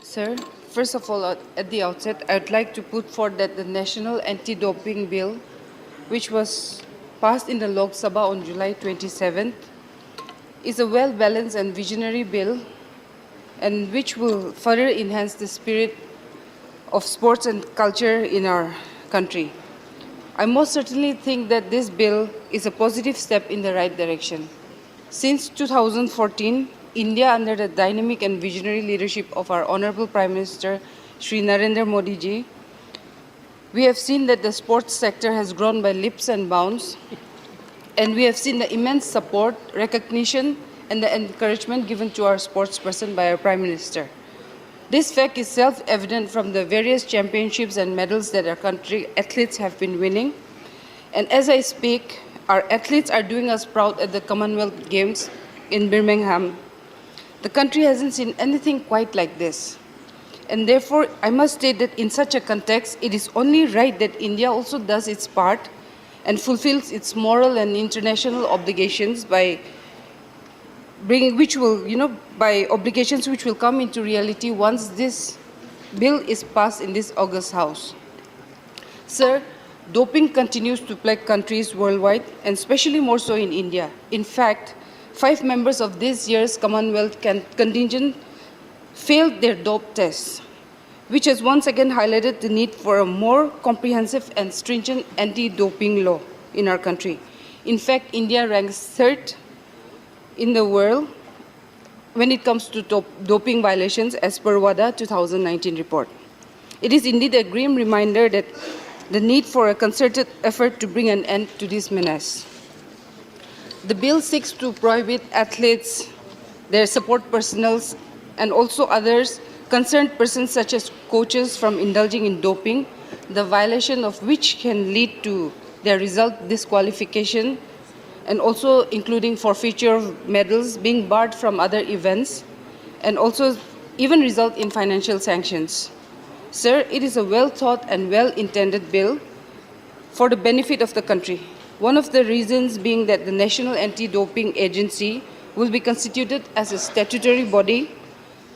Sir, first of all, at the outset, I would like to put forth that the National Anti-Doping Bill, which was passed in the Lok Sabha on July 27th, is a well-balanced and visionary bill, and which will further enhance the spirit of sports and culture in our country. I most certainly think that this bill is a positive step in the right direction. Since 2014, India, under the dynamic and visionary leadership of our Honorable Prime Minister, Shri Narendra Modi ji, we have seen that the sports sector has grown by leaps and bounds, and we have seen the immense support, recognition, and the encouragement given to our sportsperson by our Prime Minister. This fact is self-evident from the various championships and medals that our country athletes have been winning. And as I speak, our athletes are doing us proud at the Commonwealth Games in Birmingham. The country hasn't seen anything quite like this. And therefore, I must state that in such a context, it is only right that India also does its part and fulfills its moral and international obligations by bringing, by obligations which will come into reality once this bill is passed in this August House. Sir, doping continues to plague countries worldwide, and especially more so in India. In fact, 5 members of this year's Commonwealth contingent failed their dope tests, which has once again highlighted the need for a more comprehensive and stringent anti-doping law in our country. In fact, India ranks 3rd in the world when it comes to doping violations as per WADA 2019 report. It is indeed a grim reminder that the need for a concerted effort to bring an end to this menace. The bill seeks to prohibit athletes, their support personnel, and also others, concerned persons such as coaches, from indulging in doping, the violation of which can lead to their result disqualification, and also including forfeiture of medals, being barred from other events, and also even result in financial sanctions. Sir, it is a well-thought and well-intended bill for the benefit of the country. One of the reasons being that the National Anti-Doping Agency will be constituted as a statutory body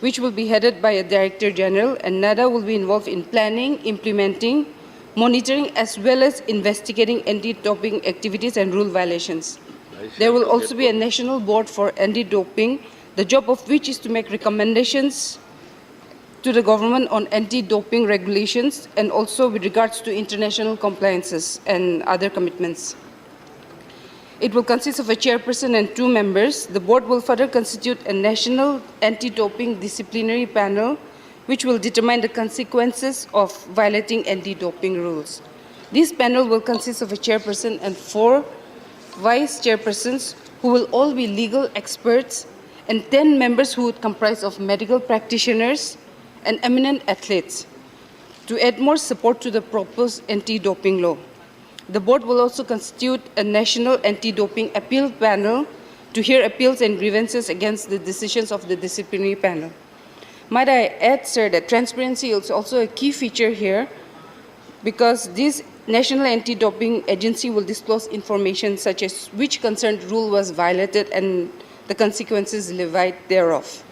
which will be headed by a Director General, and NADA will be involved in planning, implementing, monitoring, as well as investigating anti-doping activities and rule violations. There will also be a National Board for Anti-Doping, the job of which is to make recommendations to the government on anti-doping regulations and also with regards to international compliances and other commitments. It will consist of a chairperson and 2 members. The board will further constitute a national anti-doping disciplinary panel which will determine the consequences of violating anti-doping rules. This panel will consist of a chairperson and 4 vice chairpersons who will all be legal experts, and 10 members who would comprise of medical practitioners and eminent athletes to add more support to the proposed anti-doping law. The board will also constitute a national anti-doping appeal panel to hear appeals and grievances against the decisions of the disciplinary panel. Might I add, sir, that transparency is also a key feature here, because this National Anti-Doping Agency will disclose information such as which concerned rule was violated and the consequences levied thereof.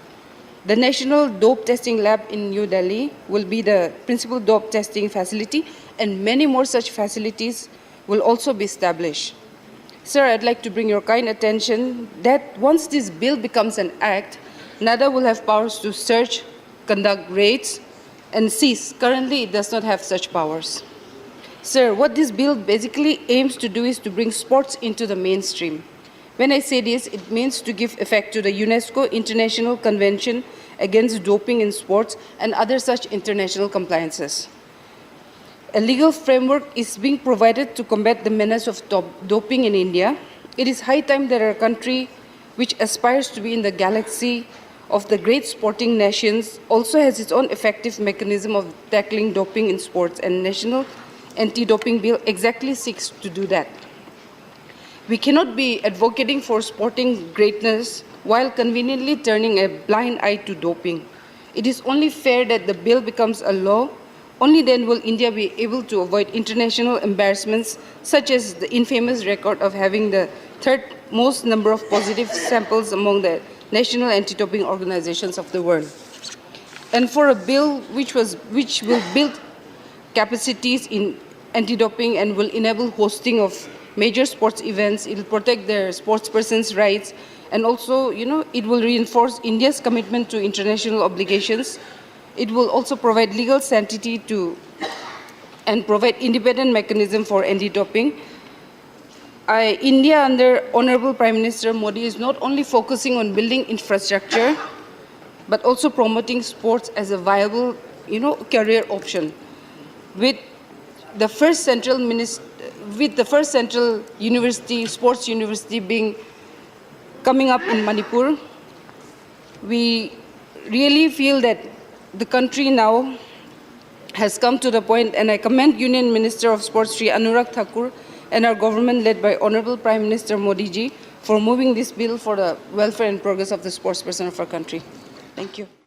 The National Dope Testing Lab in New Delhi will be the principal dope testing facility, and many more such facilities will also be established. Sir, I'd like to bring your kind attention that once this bill becomes an act, NADA will have powers to search, conduct raids, and seize. Currently, it does not have such powers. Sir, what this bill basically aims to do is to bring sports into the mainstream. When I say this, it means to give effect to the UNESCO International Convention Against Doping in Sports and other such international compliances. A legal framework is being provided to combat the menace of doping in India. It is high time that our country, which aspires to be in the galaxy of the great sporting nations, also has its own effective mechanism of tackling doping in sports, and National Anti-Doping Bill exactly seeks to do that. We cannot be advocating for sporting greatness while conveniently turning a blind eye to doping. It is only fair that the bill becomes a law. Only then will India be able to avoid international embarrassments such as the infamous record of having the 3rd most number of positive samples among the national anti-doping organizations of the world. and for a bill which will build capacities in anti-doping and will enable hosting of major sports events. It will protect their sports persons' rights, and also, it will reinforce India's commitment to international obligations. It will also provide legal sanctity and provide independent mechanism for anti-doping. India under Honorable Prime Minister Modi is not only focusing on building infrastructure, but also promoting sports as a viable, career option. With the first central university, sports university coming up in Manipur, we really feel that the country now has come to the point, and I commend Union Minister of Sports, Sri Anurag Thakur, and our government led by Honorable Prime Minister Modi ji for moving this bill for the welfare and progress of the sports person of our country. Thank you.